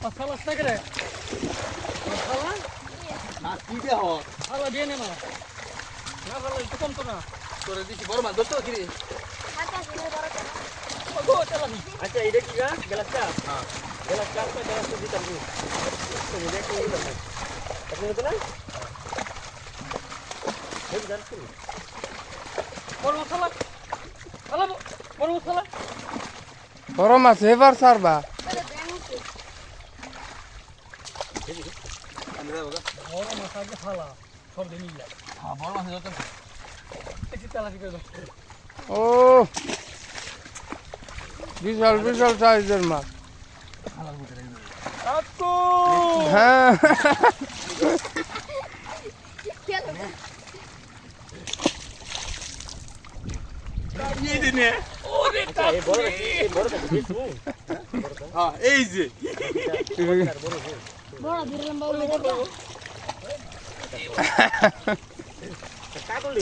মশলা আছে রে মশলা না কি দে হ মশলা দিয়ে নে না না ভালো একটু কম তো না তোরে দিছি বড় মাছ ধরতে কি রে গো চালাবি আচ্ছা এটা কি গা গ্লাসটা হ্যাঁ গ্লাসটা আপনি গ্লাসটা দিতাম কি তো দেখো এটা না আপনি তো না এই জানতে বড় মশলা হ্যালো বড় মশলা বড় মাছ এবার ছাড়বা আমি যাবো গা বড় মশলা ফালা সব দিয়ে নিয়ে হ্যাঁ বড় মাছ ধরতে একটু চালাকি করে দাও ও বিশাল বিশাল সাইজের মাছ হালার বুঝে রেখে দেবে কাকু হ্যাঁ এই যে নে ওরে এই বড়টা দিছু হ্যাঁ এই যে বড় দিলাম বাবু কাকলি